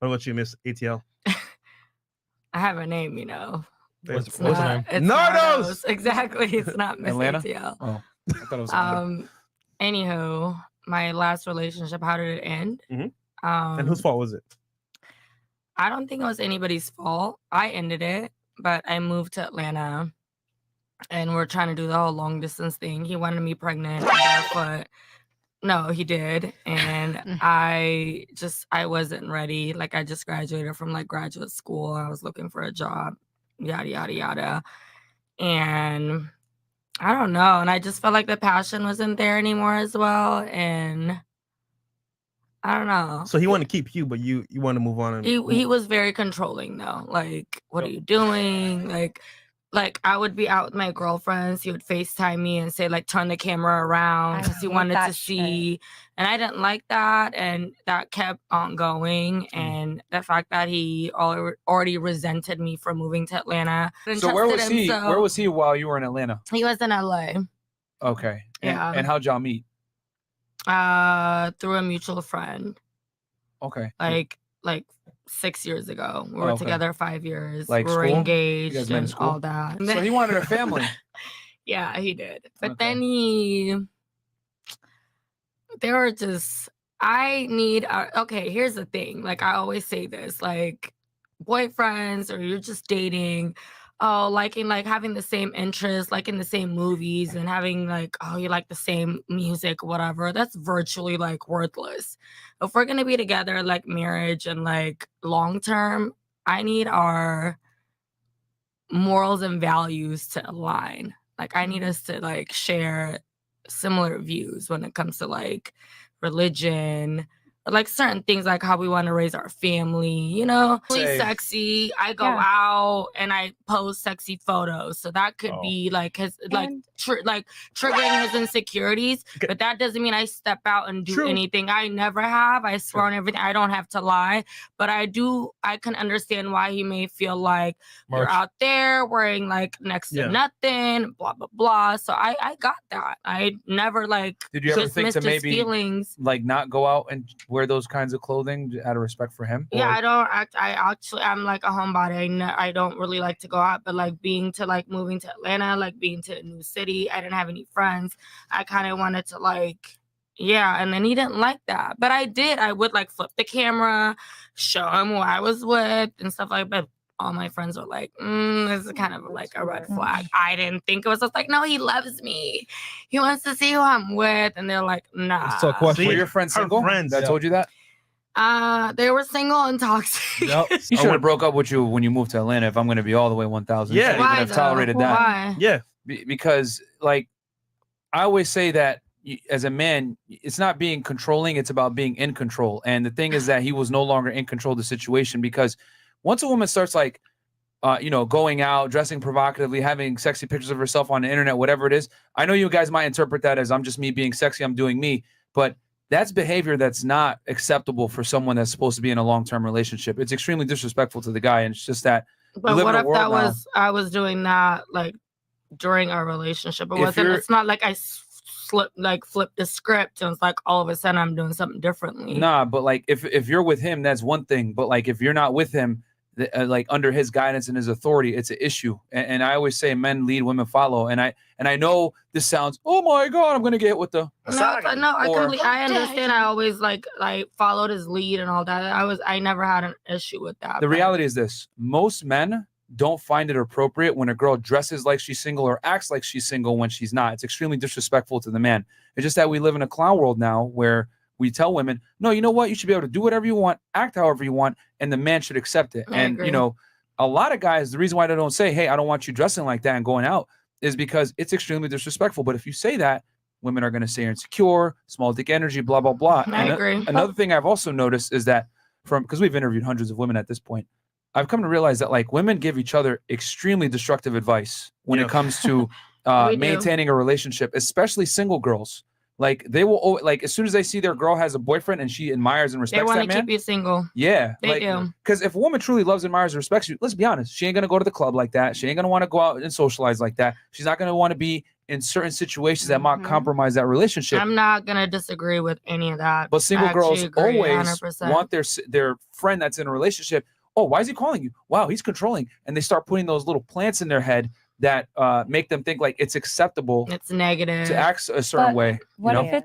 What about you, Miss ATL? I have a name, you know. What's the name? It's Nardos! Exactly. It's not Miss Atlanta? ATL. Oh, I thought it was Anywho, my last relationship, how did it end? And whose fault was it? I don't think it was anybody's fault. I ended it, but I moved to Atlanta and we're trying to do the whole long distance thing. He wanted me pregnant, but no, he did. And I wasn't ready. Like, I just graduated from like graduate school. I was looking for a job, yada, yada, yada. And I don't know. And I just felt like the passion wasn't there anymore as well. And I don't know. So he wanted to keep you, but you want to move on. And he was very controlling though. Like, what are you doing? Like I would be out with my girlfriends. He would FaceTime me and say, like, turn the camera around because he wanted to see. And I didn't like that. And that kept on going. And the fact that he already resented me for moving to Atlanta. So where was he? Where was he while you were in Atlanta? He was in LA. Okay. Yeah. And how'd y'all meet? Through a mutual friend. Okay. Like 6 years ago. We were together 5 years. Like we were school? engaged and all that. So he wanted a family. Yeah, he did. But then here's the thing. Like, I always say this, like, boyfriends or you're just dating, liking, like, having the same interests, liking the same movies and having, like, you like the same music, whatever, that's virtually, like, worthless. If we're going to be together, like, marriage and, like, long term, I need our morals and values to align. Like, I need us to, like, share similar views when it comes to, like, religion, like certain things, like how we want to raise our family, you know. Really sexy. I go out and I post sexy photos, so that could be like his, like triggering his insecurities. But that doesn't mean I step out and do anything. I never have. I swear on everything. I don't have to lie, but I do. I can understand why he may feel like you're out there wearing like next to nothing, blah blah blah. So I got that. I never like. Did you ever think to maybe feelings, like not go out and wear those kinds of clothing out of respect for him? Yeah, I'm like a homebody. I don't really like to go out, but like moving to Atlanta, like being to a new city, I didn't have any friends. I kind of wanted to like, and then he didn't like that. But I would like flip the camera, show him who I was with and stuff like that. All my friends were like, this is kind of like a red flag. I didn't think it was. I was like, no, he loves me. He wants to see who I'm with. And they're like, nah. So question, were your friends single? Friends. I told you that? They were single and toxic. Nope. He should have broke up with you when you moved to Atlanta, if I'm going to be all the way 1,000. Yeah. Why have tolerated that. Why? Yeah. Because, like, I always say that as a man, it's not being controlling, it's about being in control. And the thing is that he was no longer in control of the situation, because once a woman starts like, going out, dressing provocatively, having sexy pictures of herself on the internet, whatever it is, I know you guys might interpret that as I'm just me being sexy, I'm doing me, but that's behavior that's not acceptable for someone that's supposed to be in a long-term relationship. It's extremely disrespectful to the guy, and it's just that. But what if that was I was doing that like during our relationship? It wasn't. It's not like I flipped the script and it's like all of a sudden I'm doing something differently. Nah, but like if you're with him, that's one thing. But like if you're not with him, like under his guidance and his authority, it's an issue. And I always say men lead, women follow. And I know this sounds, oh my God, I'm gonna get with the I understand. I always like followed his lead and all that. I never had an issue with that. The reality is this: most men don't find it appropriate when a girl dresses like she's single or acts like she's single when she's not. It's extremely disrespectful to the man. It's just that we live in a clown world now where we tell women, no, you know what? You should be able to do whatever you want, act however you want, and the man should accept it. And, a lot of guys, the reason why they don't say, hey, I don't want you dressing like that and going out is because it's extremely disrespectful. But if you say that, women are going to say you're insecure, small dick energy, blah, blah, blah. I agree. Another thing I've also noticed is that because we've interviewed hundreds of women at this point, I've come to realize that like women give each other extremely destructive advice when it comes to maintaining a relationship, especially single girls. Like they will, like as soon as they see their girl has a boyfriend and she admires and respects that man, they want to keep you single. Yeah, they do. Because if a woman truly loves, admires, and respects you, let's be honest, she ain't gonna go to the club like that. She ain't gonna want to go out and socialize like that. She's not gonna want to be in certain situations that might compromise that relationship. I'm not gonna disagree with any of that. But single girls agree, always 100%. want their friend that's in a relationship. Oh, why is he calling you? Wow, he's controlling. And they start putting those little plants in their head that make them think like it's acceptable. It's negative to act a certain way. What if it's